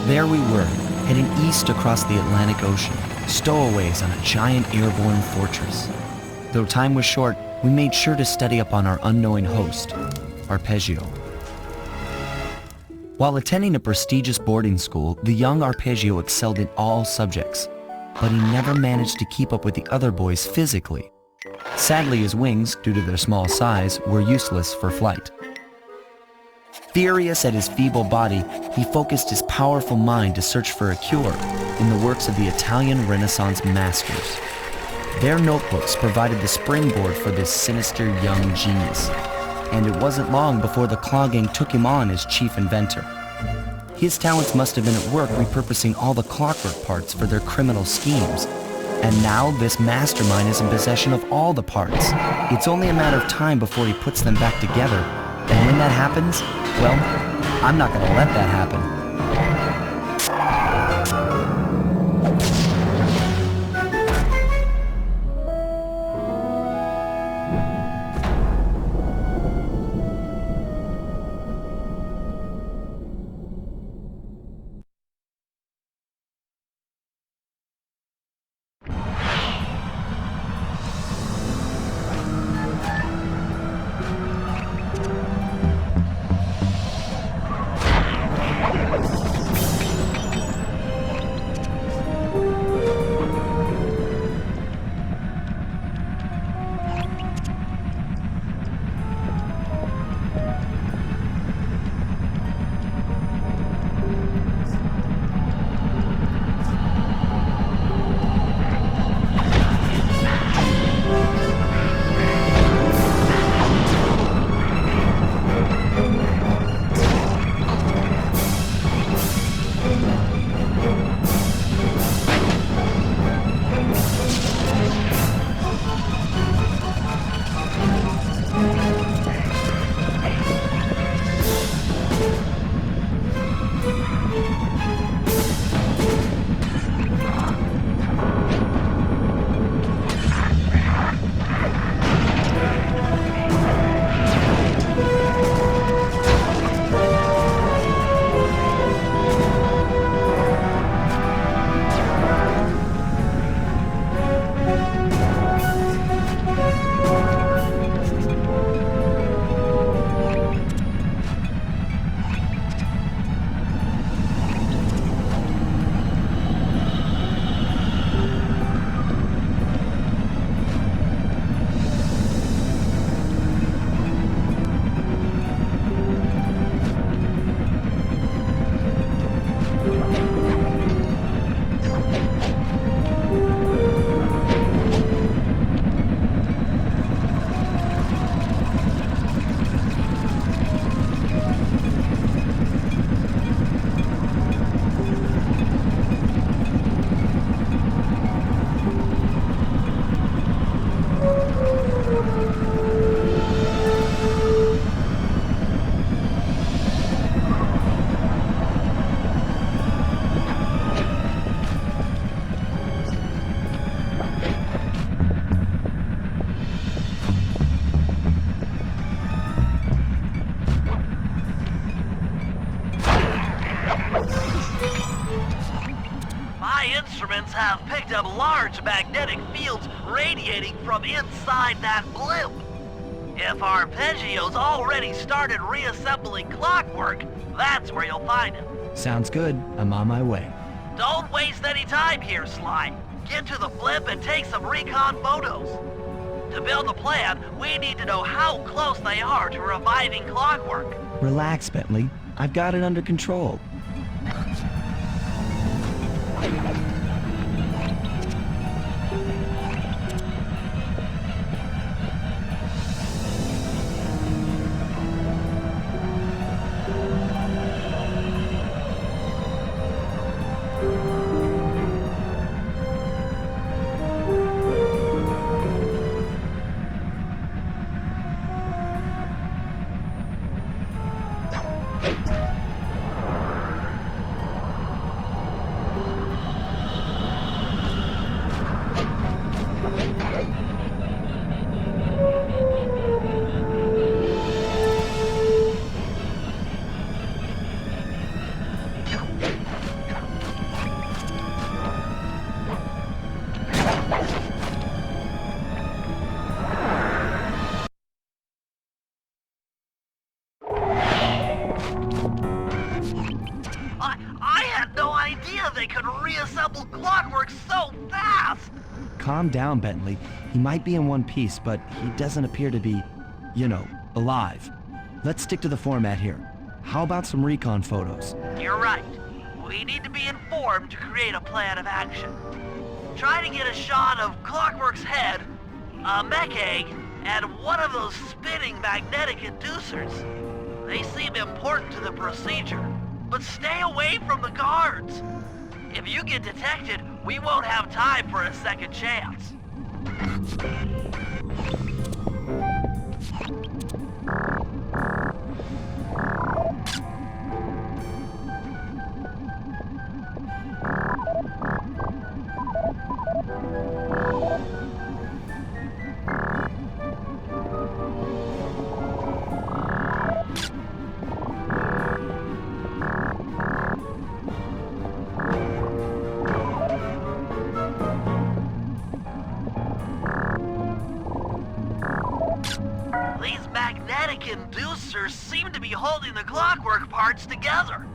There we were, heading east across the Atlantic Ocean, stowaways on a giant airborne fortress. Though time was short, we made sure to study up on our unknowing host, Arpeggio. While attending a prestigious boarding school, the young Arpeggio excelled in all subjects, but he never managed to keep up with the other boys physically. Sadly, his wings, due to their small size, were useless for flight. Furious at his feeble body, he focused his powerful mind to search for a cure in the works of the Italian Renaissance masters. Their notebooks provided the springboard for this sinister young genius, and it wasn't long before the Claw Gang took him on as chief inventor. His talents must have been at work repurposing all the clockwork parts for their criminal schemes. And now this mastermind is in possession of all the parts. It's only a matter of time before he puts them back together. And when that happens, well, I'm not gonna let that happen. Have picked up large magnetic fields radiating from inside that blimp. If Arpeggio's already started reassembling clockwork, that's where you'll find him. Sounds good. I'm on my way. Don't waste any time here, Sly. Get to the blimp and take some recon photos. To build a plan, we need to know how close they are to reviving clockwork. Relax, Bentley. I've got it under control. reassemble clockwork so fast? Calm down, Bentley. He might be in one piece, but he doesn't appear to be, alive. Let's stick to the format here. How about some recon photos? You're right. We need to be informed to create a plan of action. Try to get a shot of Clockwork's head, a mech egg, and one of those spinning magnetic inducers. They seem important to the procedure, but stay away from the guards. If you get detected, we won't have time for a second chance. These magnetic inducers seem to be holding the clockwork parts together.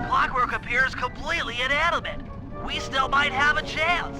Clockwork appears completely inanimate. We still might have a chance.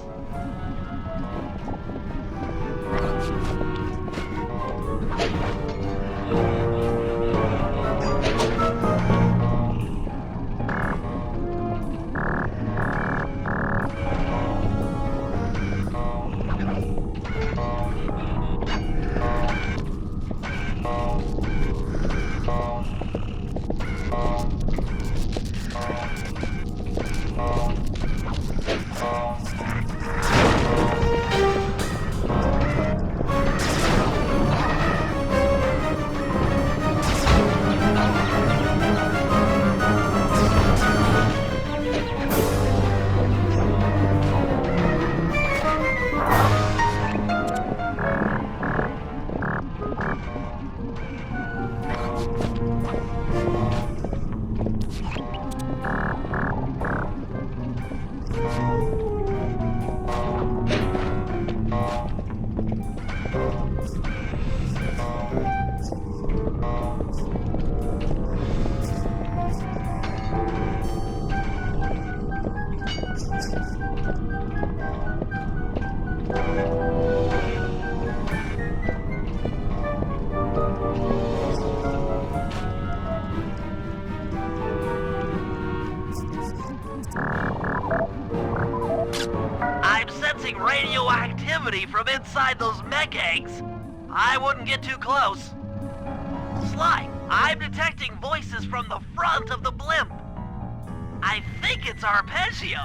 I'm sensing radioactivity from inside those mech eggs. I wouldn't get too close. Sly, I'm detecting voices from the front of the blimp. I think it's Arpeggio.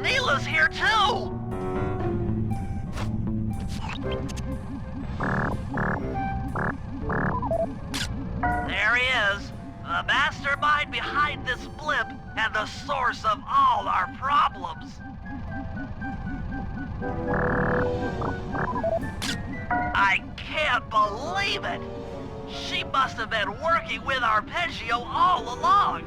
Neela's here too! There he is, the mastermind behind this blimp and the source of all our problems. I can't believe it! She must have been working with Arpeggio all along.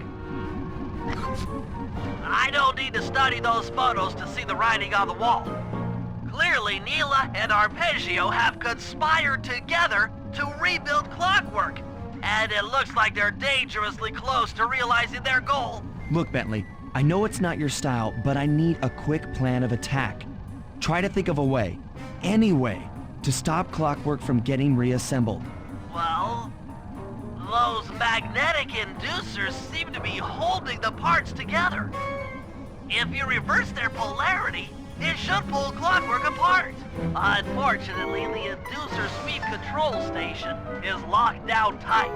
I don't need to study those photos to see the writing on the wall. Clearly, Neela and Arpeggio have conspired together to rebuild Clockwork. And it looks like they're dangerously close to realizing their goal. Look, Bentley, I know it's not your style, but I need a quick plan of attack. Try to think of a way, any way, to stop Clockwork from getting reassembled. Well, those magnetic inducers seem to be holding the parts together. If you reverse their polarity, it should pull Clockwork apart. Unfortunately, the inducer speed control station is locked down tight.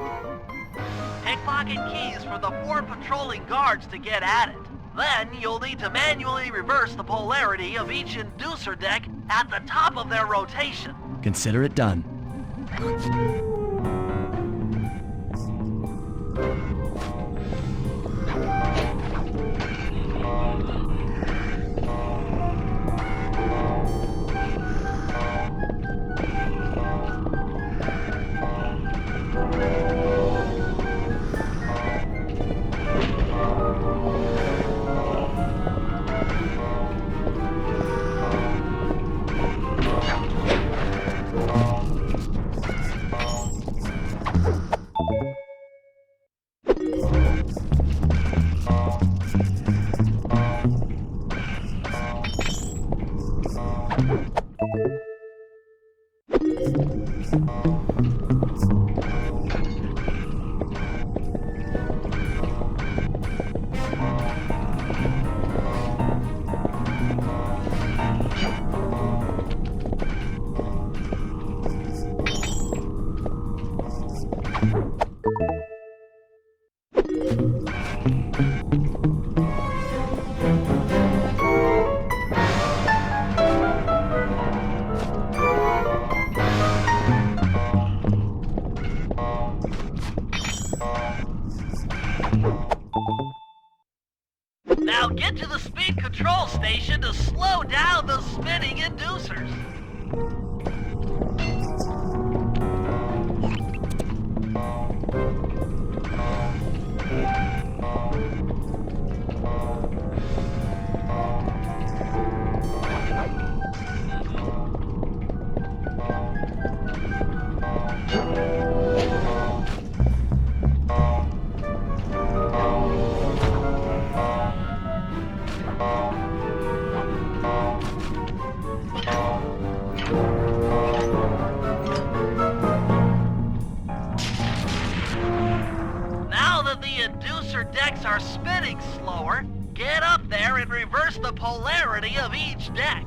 Pickpocket keys for the 4 patrolling guards to get at it. Then you'll need to manually reverse the polarity of each inducer deck at the top of their rotation. Consider it done. Now get to the speed control station to slow down the spinning inducers. Now that the inducer decks are spinning slower, get up there and reverse the polarity of each deck.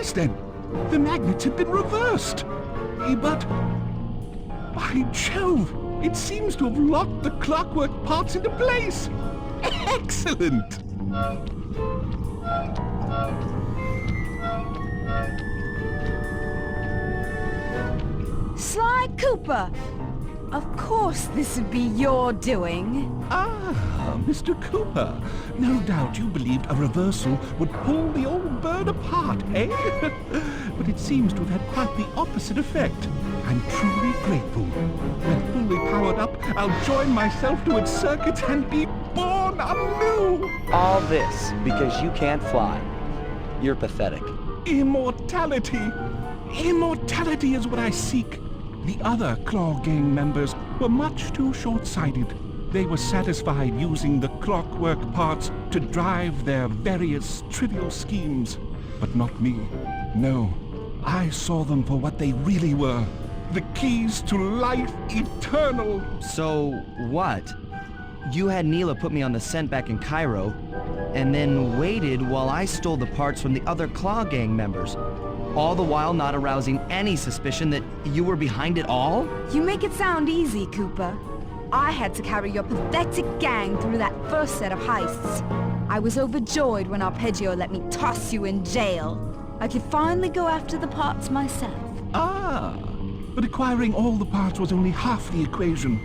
yes then, the magnets had been reversed. But, by Jove, it seems to have locked the clockwork parts into place. Excellent! Sly Cooper! Of course this would be your doing. Ah, Mr. Cooper. No doubt you believed a reversal would pull the old bird apart, eh? But it seems to have had quite the opposite effect. I'm truly grateful. When fully powered up, I'll join myself to its circuit and be born anew! All this because you can't fly. You're pathetic. Immortality! Immortality is what I seek. The other Claw Gang members were much too short-sighted. They were satisfied using the clockwork parts to drive their various trivial schemes. But not me. No, I saw them for what they really were. The keys to life eternal. So, what? You had Neela put me on the scent back in Cairo, and then waited while I stole the parts from the other Claw Gang members, all the while not arousing any suspicion that you were behind it all? You make it sound easy, Cooper. I had to carry your pathetic gang through that first set of heists. I was overjoyed when Arpeggio let me toss you in jail. I could finally go after the parts myself. Ah, but acquiring all the parts was only half the equation.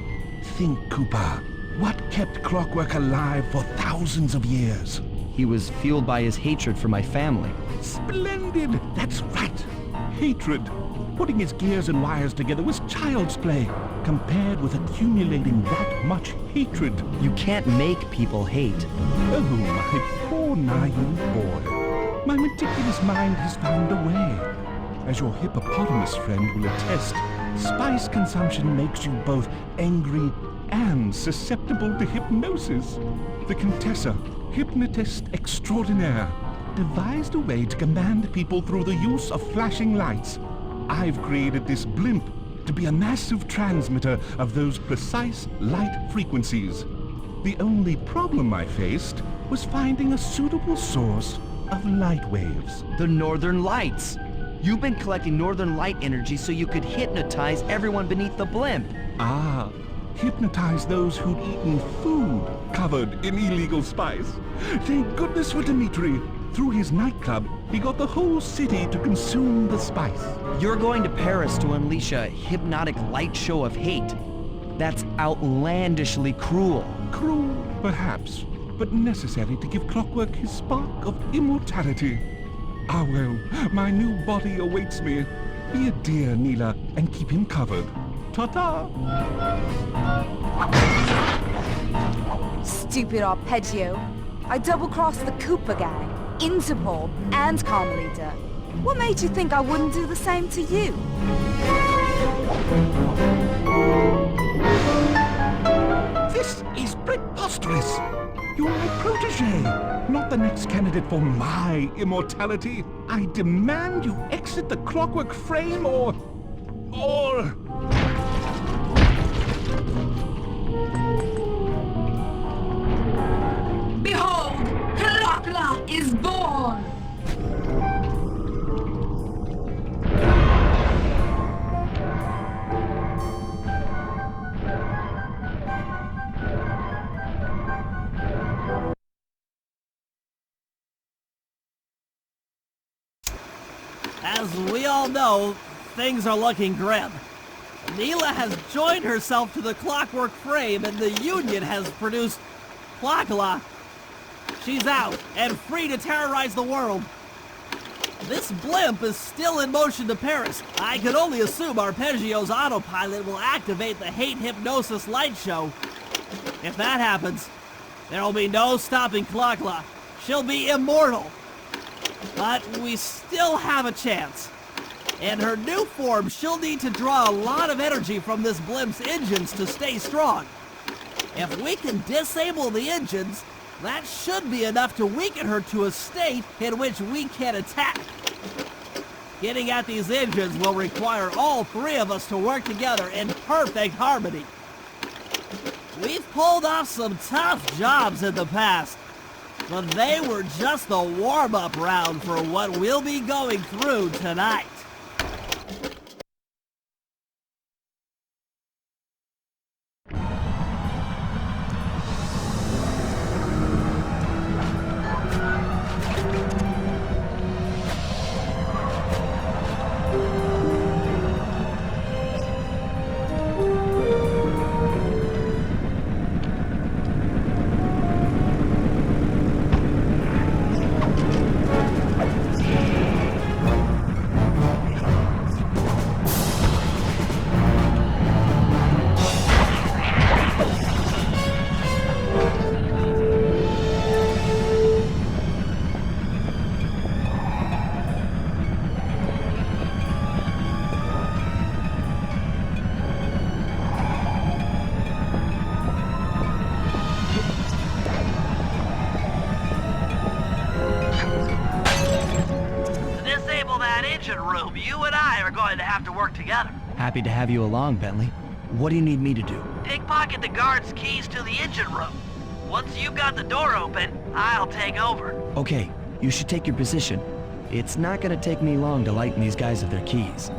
Think, Cooper. What kept clockwork alive for thousands of years? He was fueled by his hatred for my family. Splendid! That's right! Hatred. Putting his gears and wires together was child's play, compared with accumulating that much hatred. You can't make people hate. Oh, my poor naive boy. My meticulous mind has found a way. As your hippopotamus friend will attest, spice consumption makes you both angry and susceptible to hypnosis. The Contessa, hypnotist extraordinaire, devised a way to command people through the use of flashing lights. I've created this blimp to be a massive transmitter of those precise light frequencies. The only problem I faced was finding a suitable source of light waves. The Northern Lights. You've been collecting Northern Light energy so you could hypnotize everyone beneath the blimp. Ah, hypnotize those who'd eaten food covered in illegal spice. Thank goodness for Dimitri. Through his nightclub, he got the whole city to consume the spice. You're going to Paris to unleash a hypnotic light show of hate. That's outlandishly cruel. Cruel, perhaps, but necessary to give Clockwork his spark of immortality. Ah well, my new body awaits me. Be a dear, Neela, and keep him covered. Ta-ta! Stupid Arpeggio. I double-crossed the Cooper gang, Interpol, and Carmelita. What made you think I wouldn't do the same to you? This is preposterous! You're my protege, not the next candidate for my immortality. I demand you exit the Clockwork frame or... Behold, Clockla is born! As we all know, things are looking grim. Neela has joined herself to the Clockwork frame and the Union has produced Clockla. She's out and free to terrorize the world. This blimp is still in motion to Paris. I can only assume Arpeggio's autopilot will activate the hate hypnosis light show. If that happens, there will be no stopping Clockla. She'll be immortal. But we still have a chance. In her new form, she'll need to draw a lot of energy from this blimp's engines to stay strong. If we can disable the engines, that should be enough to weaken her to a state in which we can attack. Getting at these engines will require all three of us to work together in perfect harmony. We've pulled off some tough jobs in the past, but they were just the warm-up round for what we'll be going through tonight. Room, you and I are going to have to work together. Happy to have you along, Bentley. What do you need me to do? Pickpocket the guard's keys to the engine room. Once you've got the door open, I'll take over. Okay, you should take your position. It's not gonna take me long to lighten these guys of their keys.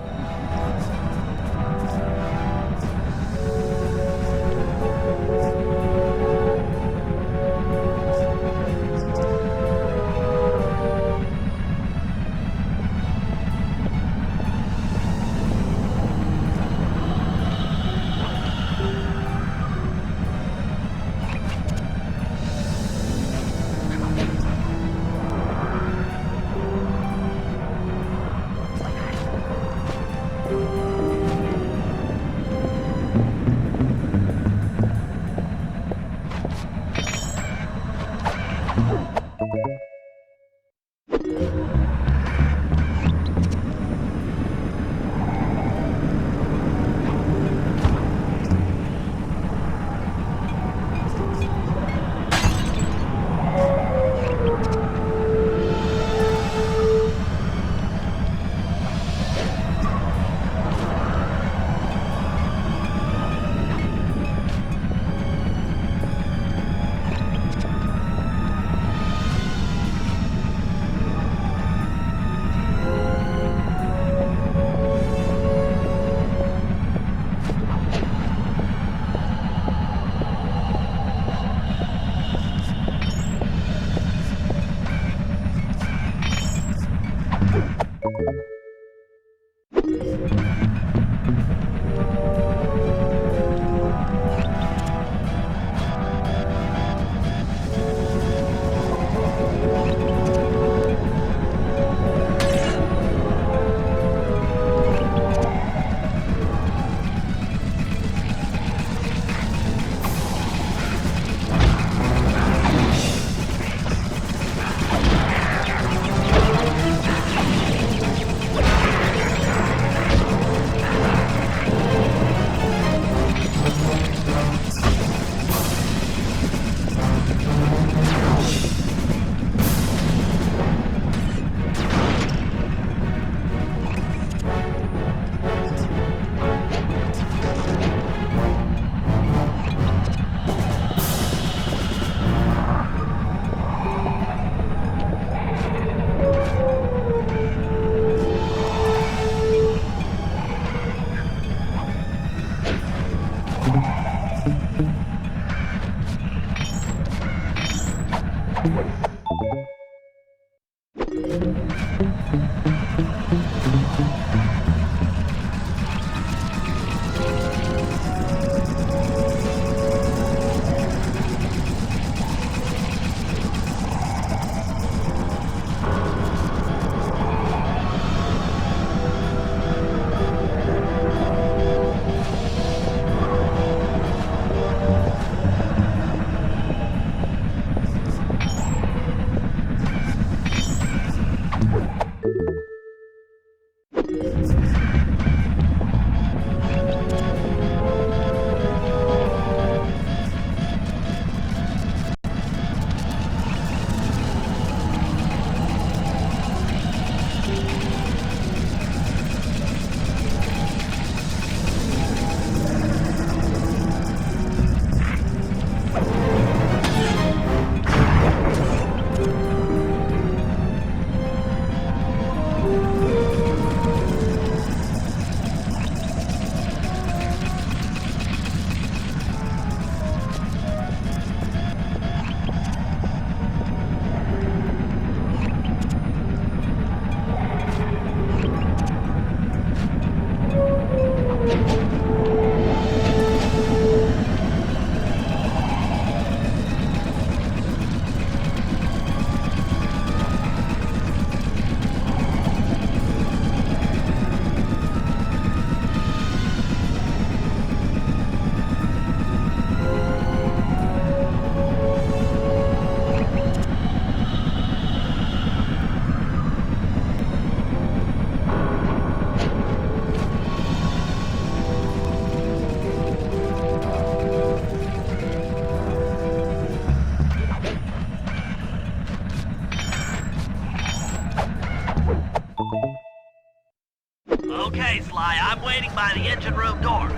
engine room door.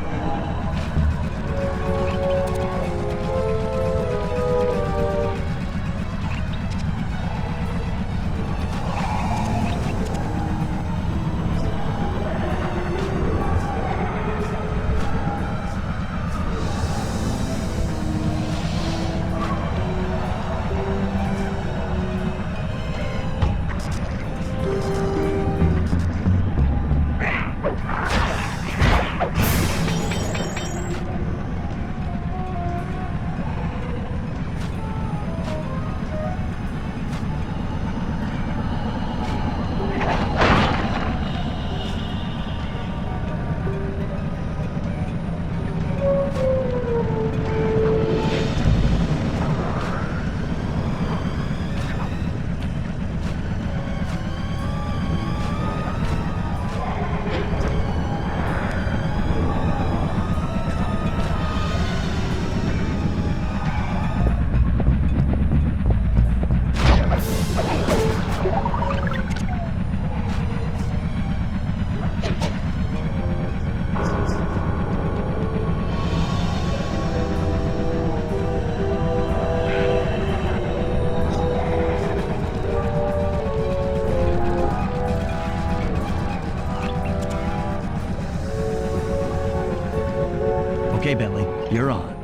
Okay, Bentley, you're on.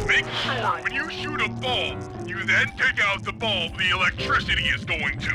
Make sure when you shoot a bulb, you then take out the bulb the electricity is going to.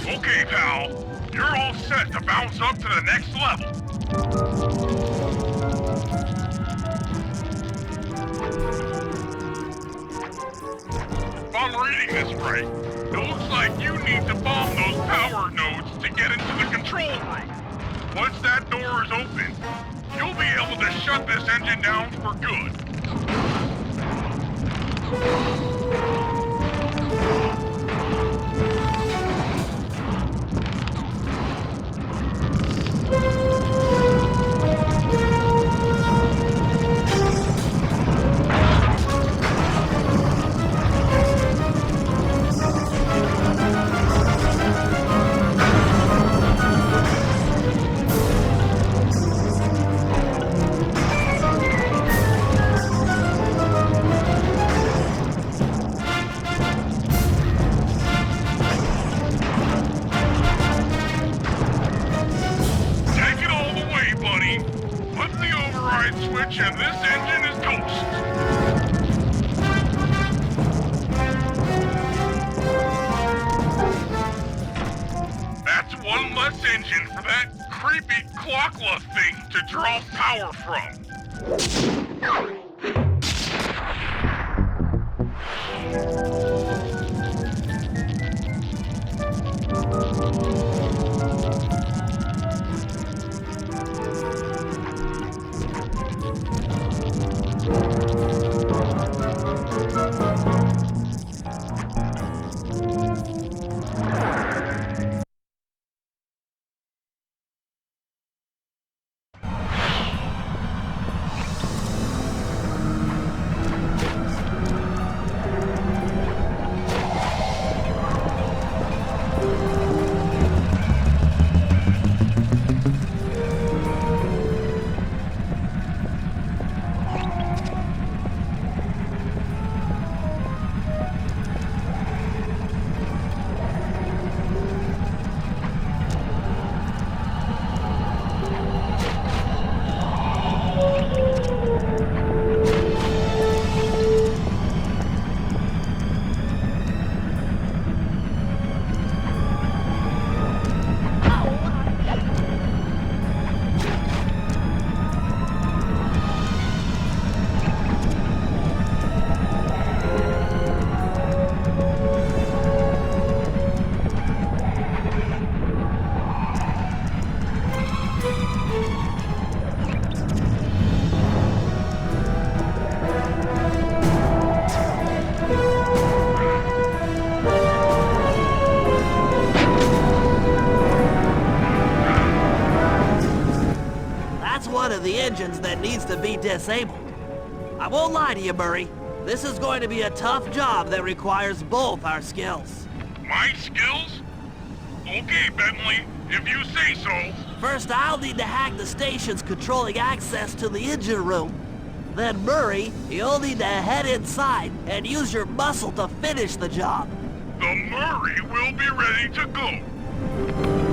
Okay, pal. You're all set to bounce up to the next level. If I'm reading this right, it looks like you need to bomb those power nodes to get into the control room. Once that door is open, you'll be able to shut this engine down for good. Switch and this engine is toast. That's one less engine for that creepy clockla thing to draw power from. engines that needs to be disabled. I won't lie to you, Murray. This is going to be a tough job that requires both our skills. My skills? Okay, Bentley, if you say so. First, I'll need to hack the stations controlling access to the engine room. Then, Murray, you'll need to head inside and use your muscle to finish the job. The Murray will be ready to go.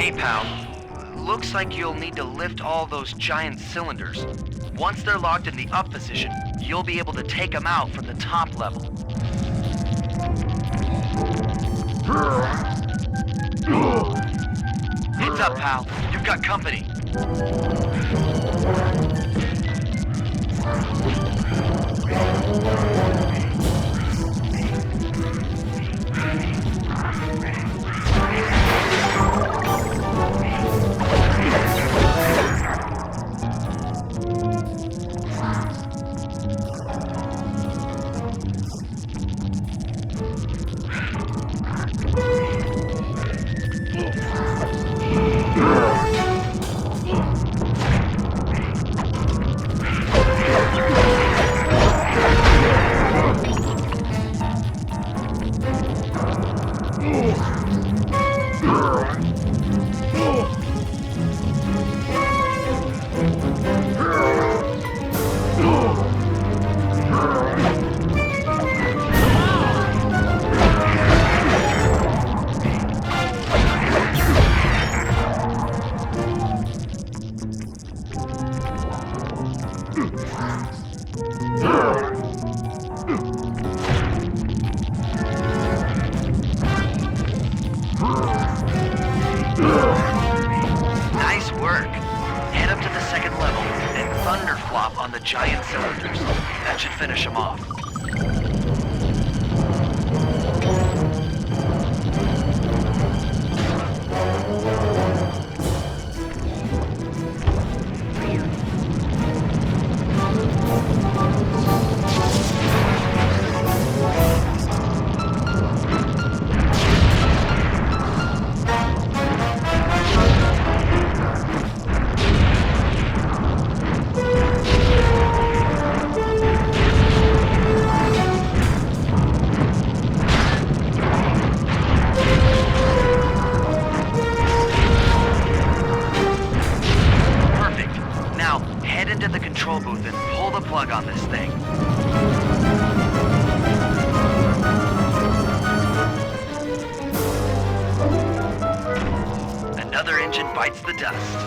Hey, pal. Looks like you'll need to lift all those giant cylinders. Once they're locked in the up position, you'll be able to take them out from the top level. Heads up, pal. You've got company. Nice work. Head up to the second level and thunderflop on the giant cylinders. That should finish them off. Control booth and pull the plug on this thing. Another engine bites the dust.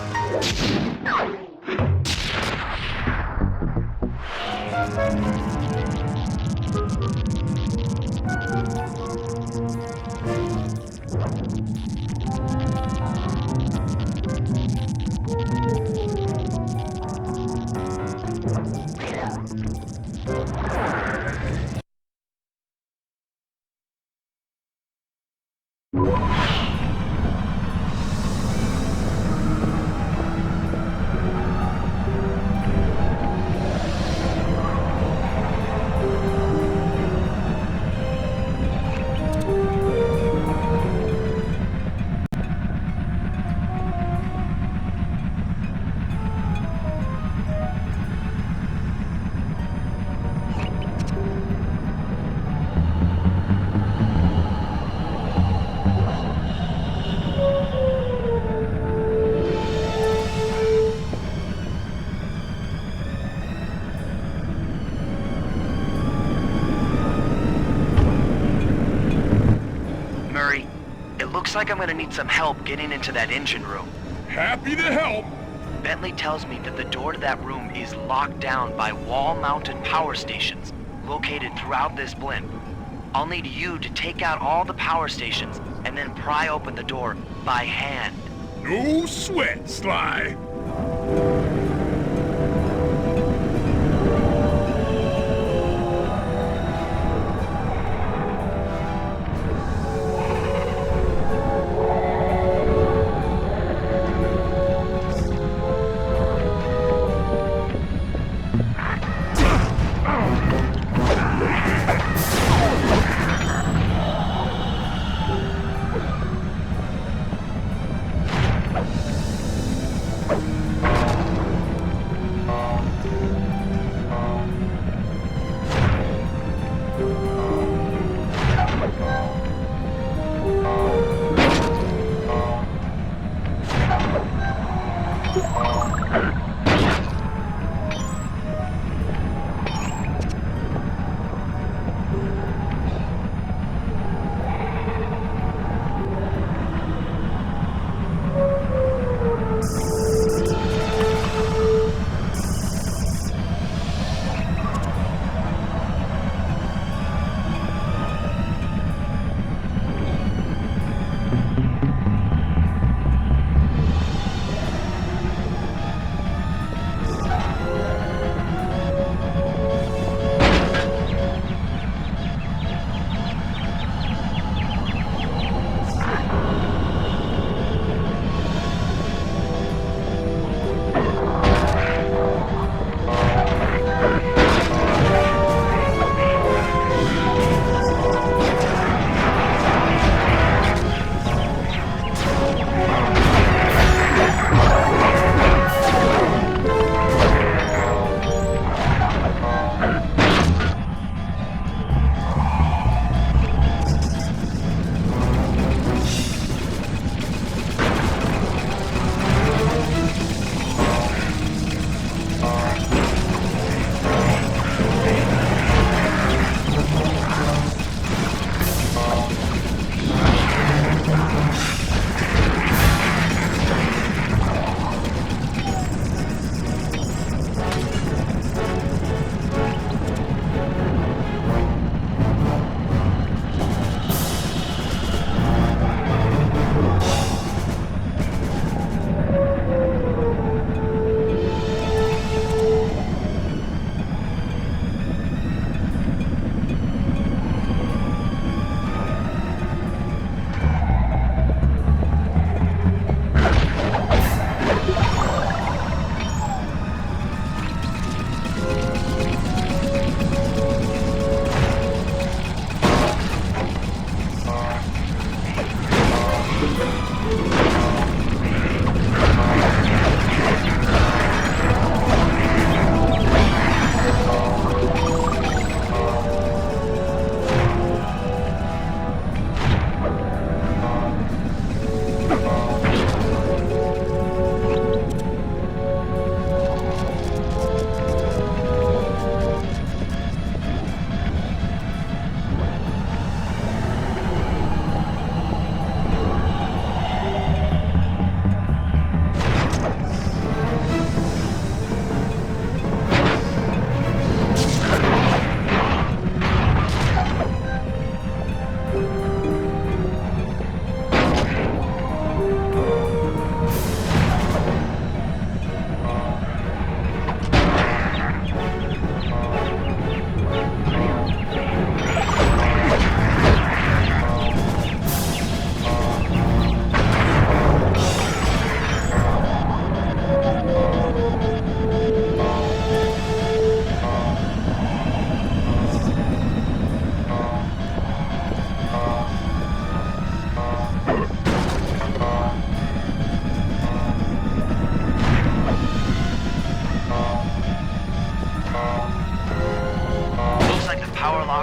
Looks like I'm gonna need some help getting into that engine room. Happy to help. Bentley tells me that the door to that room is locked down by wall-mounted power stations located throughout this blimp. I'll need you to take out all the power stations and then pry open the door by hand. No sweat, Sly.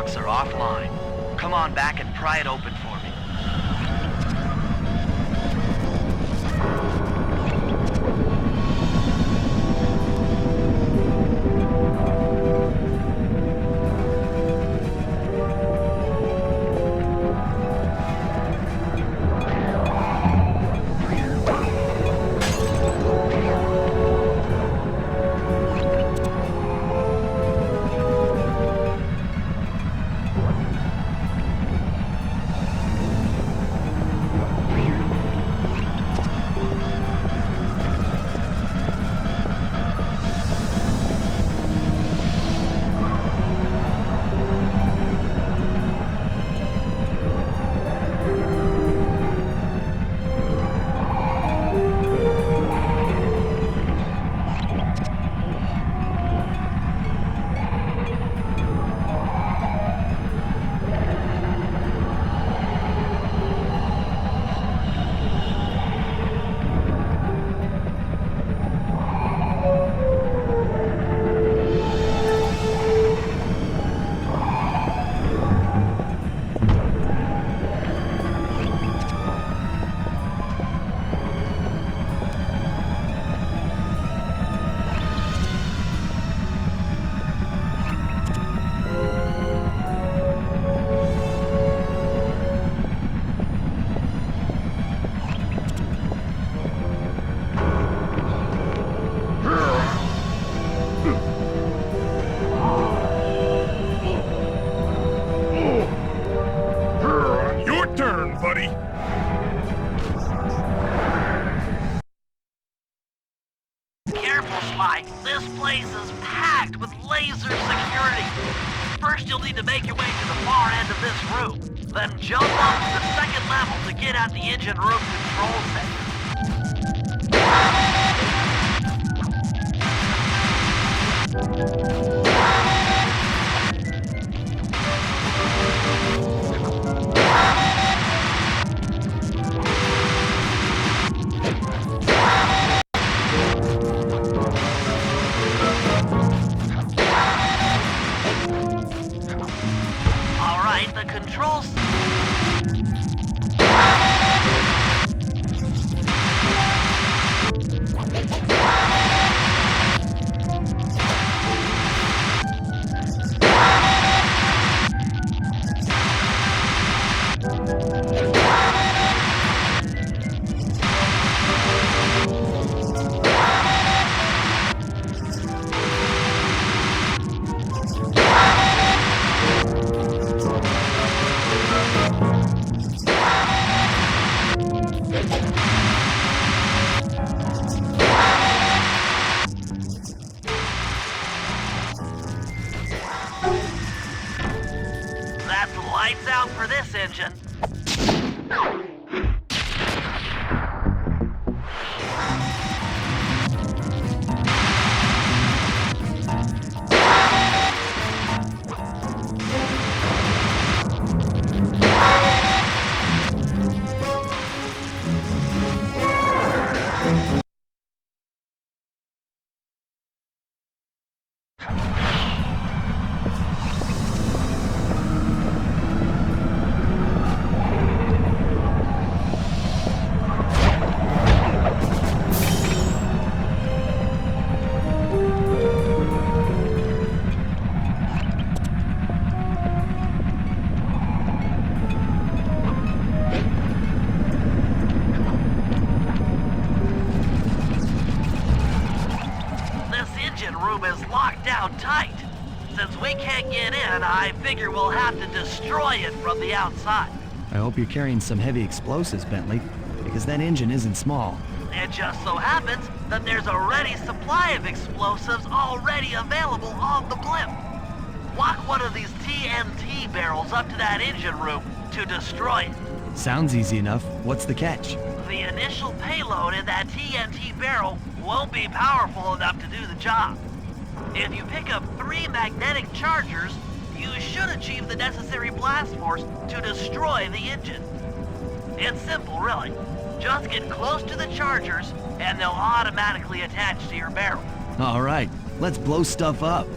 locks are offline. Come on back and pry it open for me. Sly. This place is packed with laser security. First, you'll need to make your way to the far end of this room. Then jump up to the second level to get at the engine room control center. The controls. That's lights out for this engine. we can't get in, I figure we'll have to destroy it from the outside. I hope you're carrying some heavy explosives, Bentley, because that engine isn't small. It just so happens that there's a ready supply of explosives already available on the blimp. Walk one of these TNT barrels up to that engine room to destroy it. Sounds easy enough. What's the catch? The initial payload in that TNT barrel won't be powerful enough to do the job. If you pick up 3 magnetic chargers, you should achieve the necessary blast force to destroy the engine. It's simple, really. Just get close to the chargers, and they'll automatically attach to your barrel. All right, let's blow stuff up.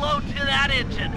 load to that engine.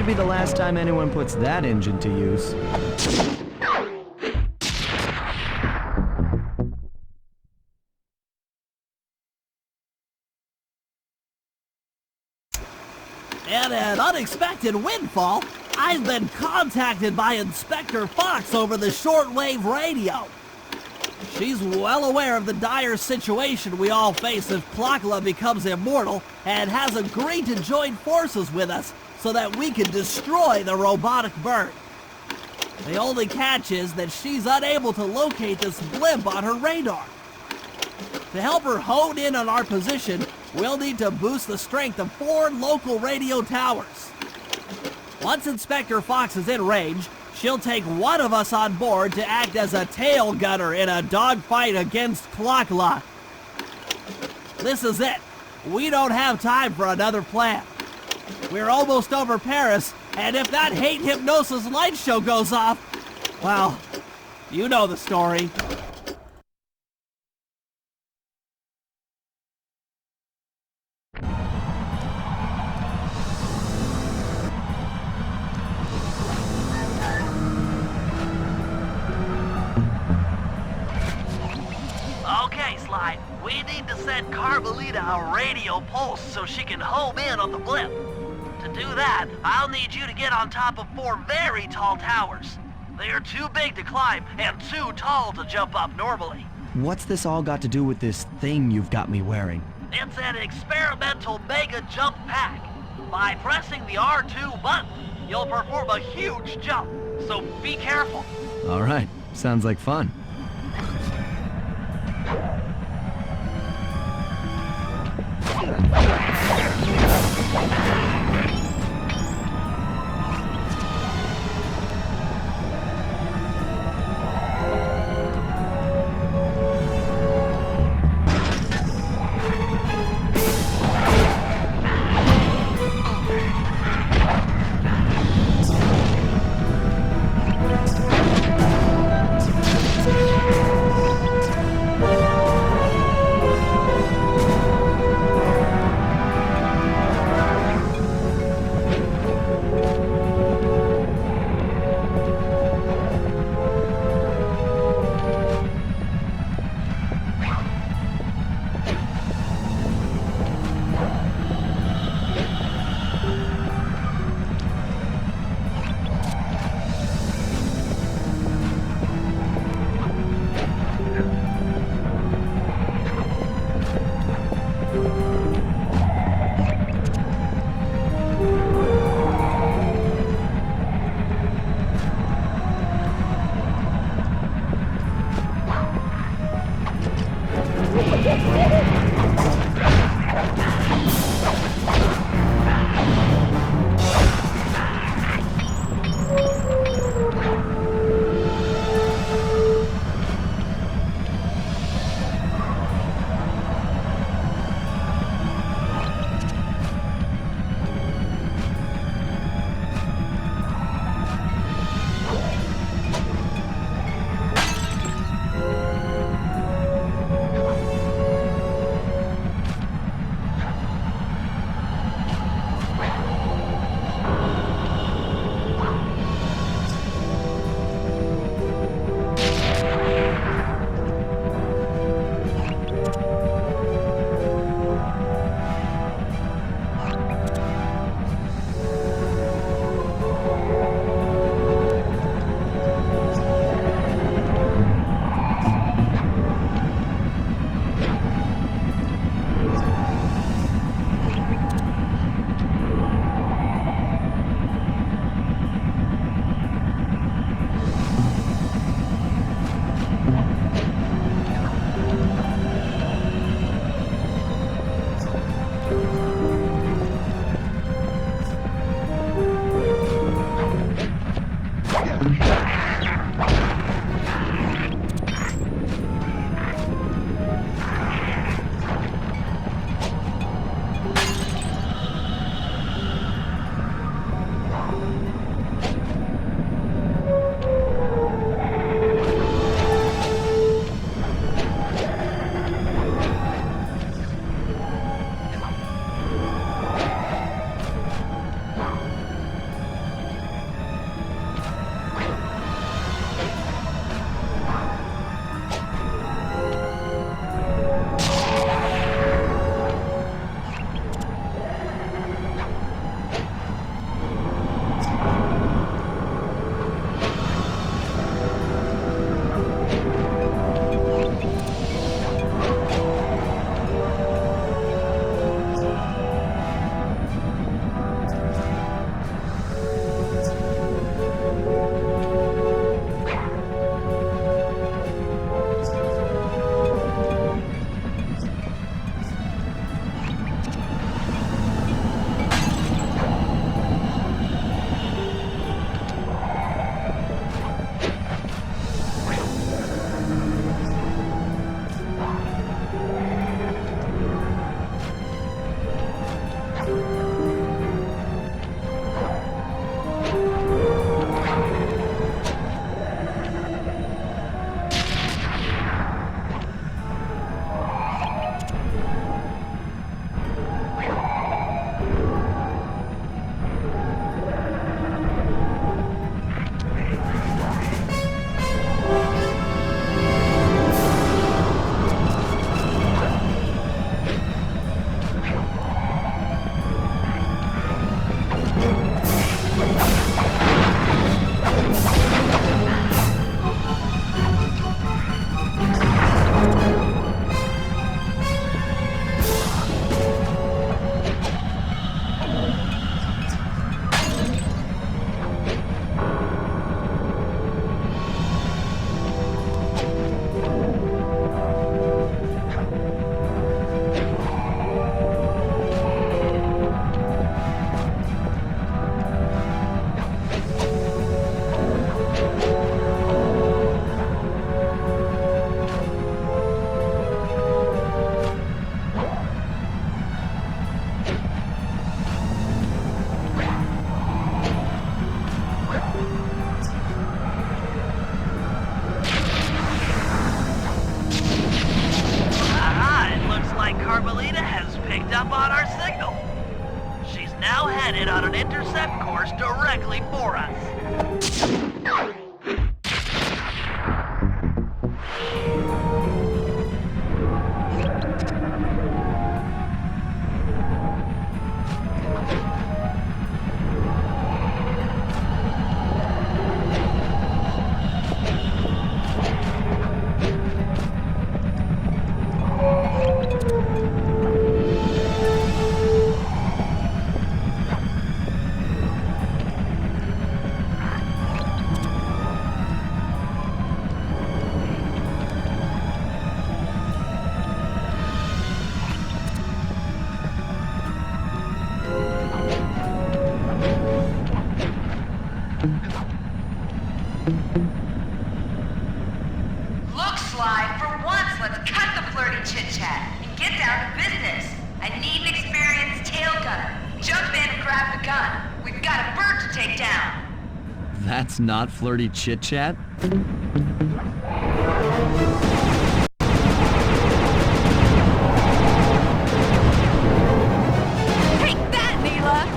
Be the last time anyone puts that engine to use. And an unexpected windfall, I've been contacted by Inspector Fox over the shortwave radio. She's well aware of the dire situation we all face if Plakala becomes immortal and has agreed to join forces with us so that we can destroy the robotic bird. The only catch is that she's unable to locate this blimp on her radar. To help her hone in on our position, we'll need to boost the strength of 4 local radio towers. Once Inspector Fox is in range, she'll take one of us on board to act as a tail gunner in a dogfight against Plakala. This is it. We don't have time for another plan. We're almost over Paris, and if that hate hypnosis light show goes off, well, you know the story. Okay, Sly, we need to send Carmelita a radio pulse so she can home in on the blimp. To do that, I'll need you to get on top of 4 very tall towers. They are too big to climb and too tall to jump up normally. What's this all got to do with this thing you've got me wearing? It's an experimental mega jump pack. By pressing the R2 button, you'll perform a huge jump, so be careful. All right, sounds like fun. up on our signal. She's now headed on an intercept course directly for us. Look, Sly, for once, let's cut the flirty chit-chat and get down to business. I need an experienced tail gunner. Jump in and grab the gun. We've got a bird to take down. That's not flirty chit-chat? Take that, Neela!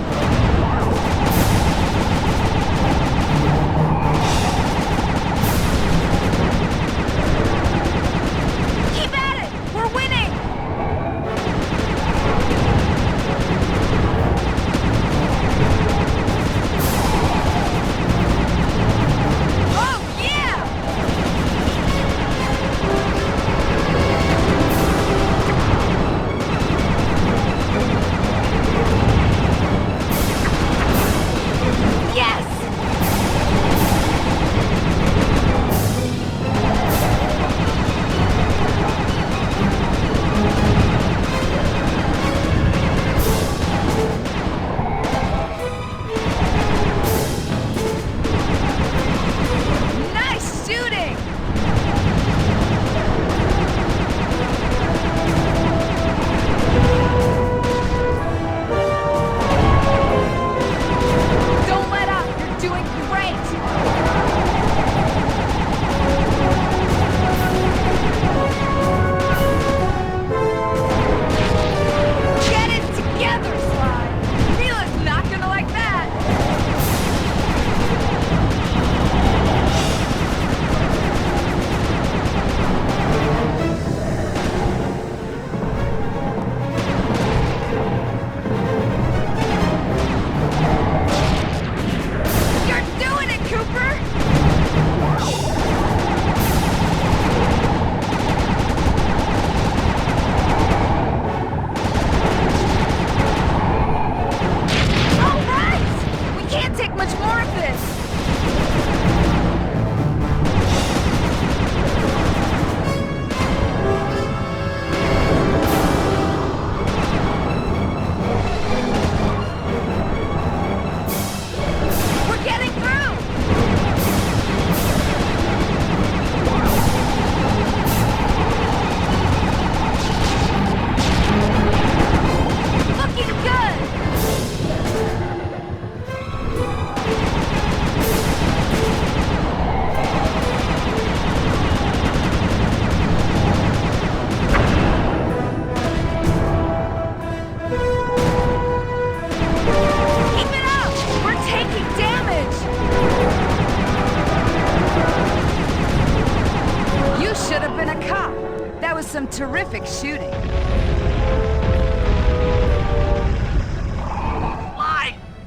Some terrific shooting.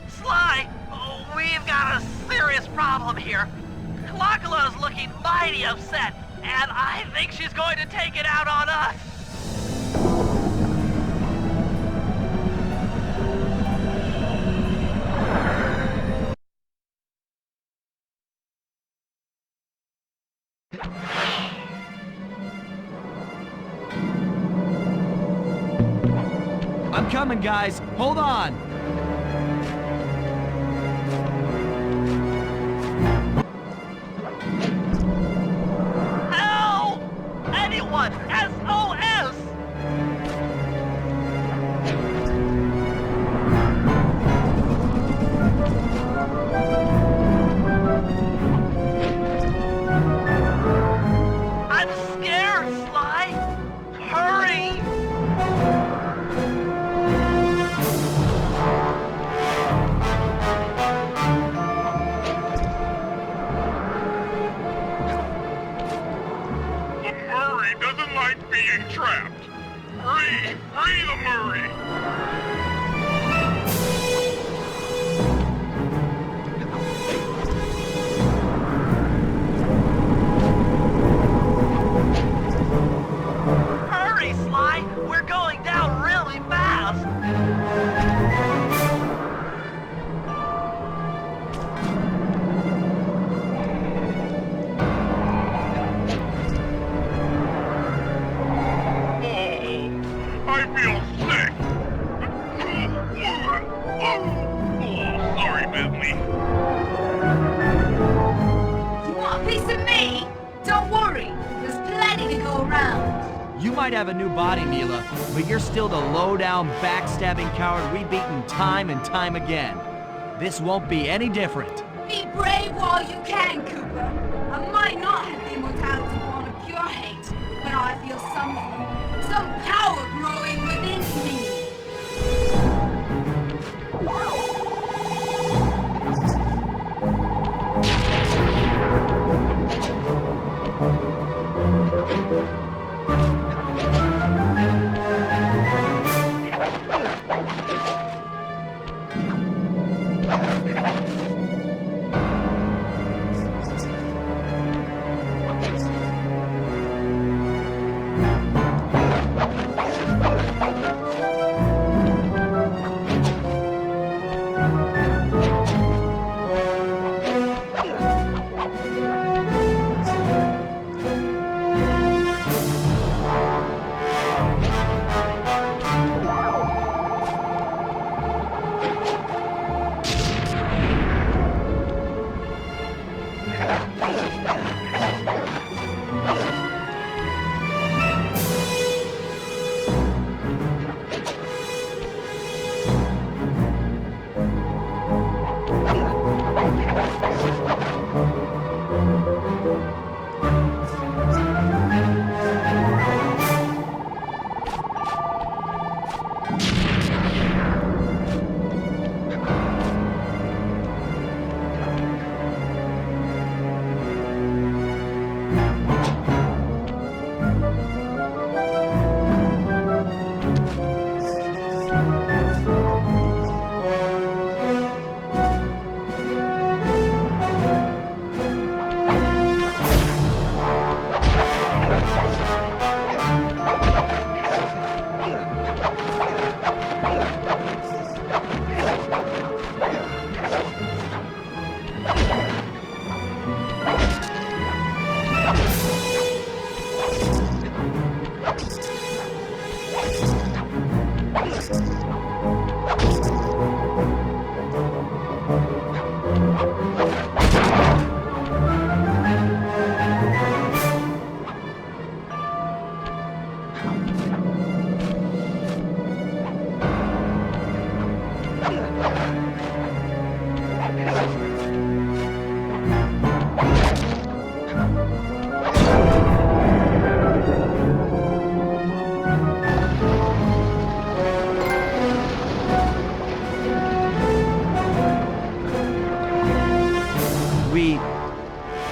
Sly! Oh, we've got a serious problem. problem here. Clockala's looking mighty upset, and I think she's going to take it out on us. I'm coming, guys. Hold on. Help! Anyone! SOS! I'm scared, Sly! Hurry! The Murray doesn't like being trapped. Free the Murray! Hurry, Sly! We're going down really fast! I feel sick. Oh, sorry, Bentley. You want a piece of me? Don't worry, there's plenty to go around. You might have a new body, Mila, but you're still the low-down, backstabbing coward we've beaten time and time again. This won't be any different. Be brave while you can, Cooper. I might not have the immortality born of pure hate, but I feel some power growing within me.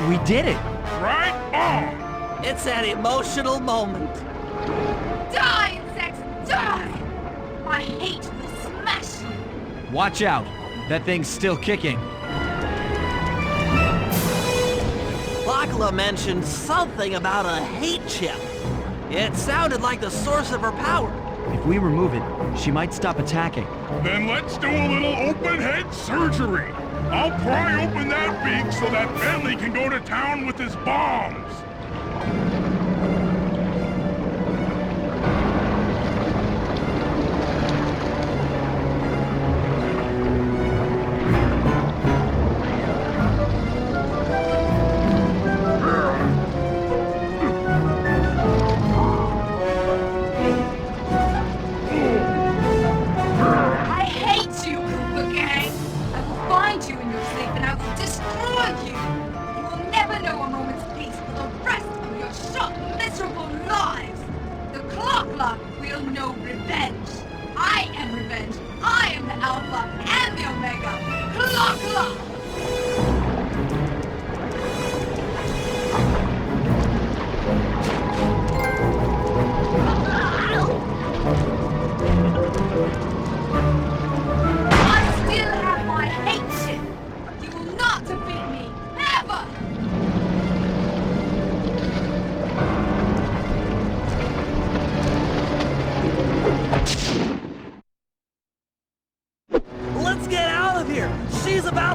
We did it! Right on! It's an emotional moment. Die, insects, die! My hate will smash you! Watch out! That thing's still kicking. Neela mentioned something about a hate chip. It sounded like the source of her power. If we remove it, she might stop attacking. Then let's do a little open head surgery. I'll pry open that beak so that Bentley can go to town with his bombs.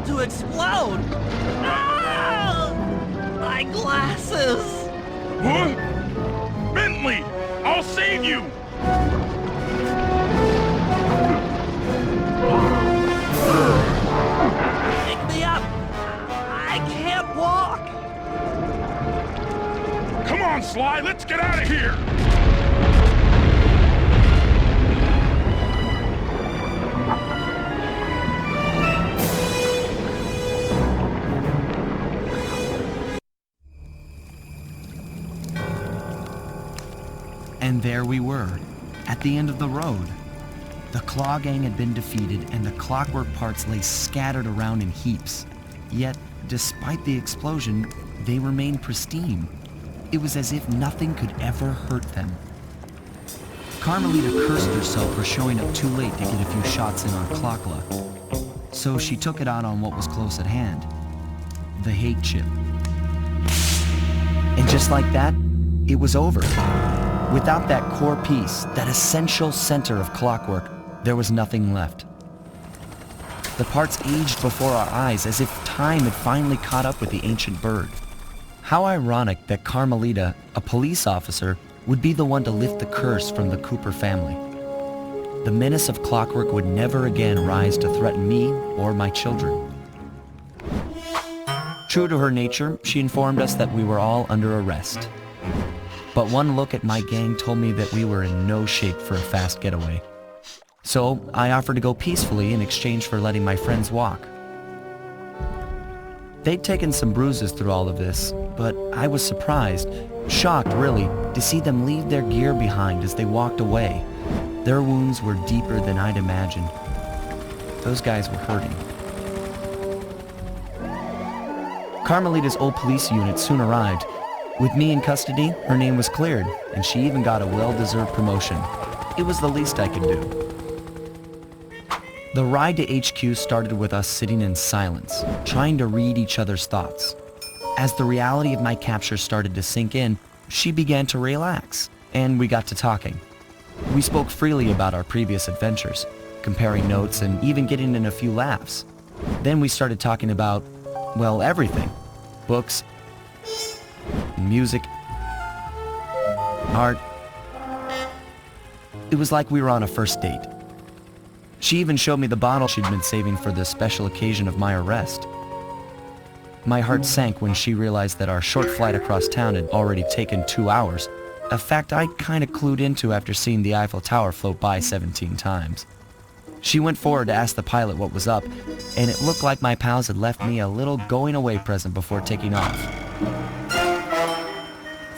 To explode! Ah! My glasses! What? Bentley! I'll save you! Pick me up! I can't walk! Come on, Sly, let's get out of here! And there we were, at the end of the road. The Claw Gang had been defeated and the clockwork parts lay scattered around in heaps. Yet, despite the explosion, they remained pristine. It was as if nothing could ever hurt them. Carmelita cursed herself for showing up too late to get a few shots in on Clockla. So she took it out on what was close at hand, the hate chip. And just like that, it was over. Without that core piece, that essential center of clockwork, there was nothing left. The parts aged before our eyes as if time had finally caught up with the ancient bird. How ironic that Carmelita, a police officer, would be the one to lift the curse from the Cooper family. The menace of clockwork would never again rise to threaten me or my children. True to her nature, she informed us that we were all under arrest. But one look at my gang told me that we were in no shape for a fast getaway. So I offered to go peacefully in exchange for letting my friends walk. They'd taken some bruises through all of this, but I was surprised, shocked really, to see them leave their gear behind as they walked away. Their wounds were deeper than I'd imagined. Those guys were hurting. Carmelita's old police unit soon arrived. With me in custody, her name was cleared, and she even got a well-deserved promotion. It was the least I could do. The ride to HQ started with us sitting in silence, trying to read each other's thoughts. As the reality of my capture started to sink in, she began to relax, and we got to talking. We spoke freely about our previous adventures, comparing notes and even getting in a few laughs. Then we started talking about, well, everything. Books, music, art. It was like we were on a first date. She even showed me the bottle she'd been saving for the special occasion of my arrest. My heart sank when she realized that our short flight across town had already taken 2 hours, a fact I kinda clued into after seeing the Eiffel Tower float by 17 times. She went forward to ask the pilot what was up, and it looked like my pals had left me a little going-away present before taking off.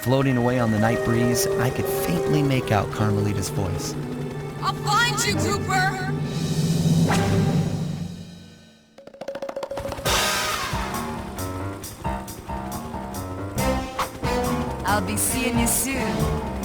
Floating away on the night breeze, I could faintly make out Carmelita's voice. I'll find you, Cooper! I'll be seeing you soon.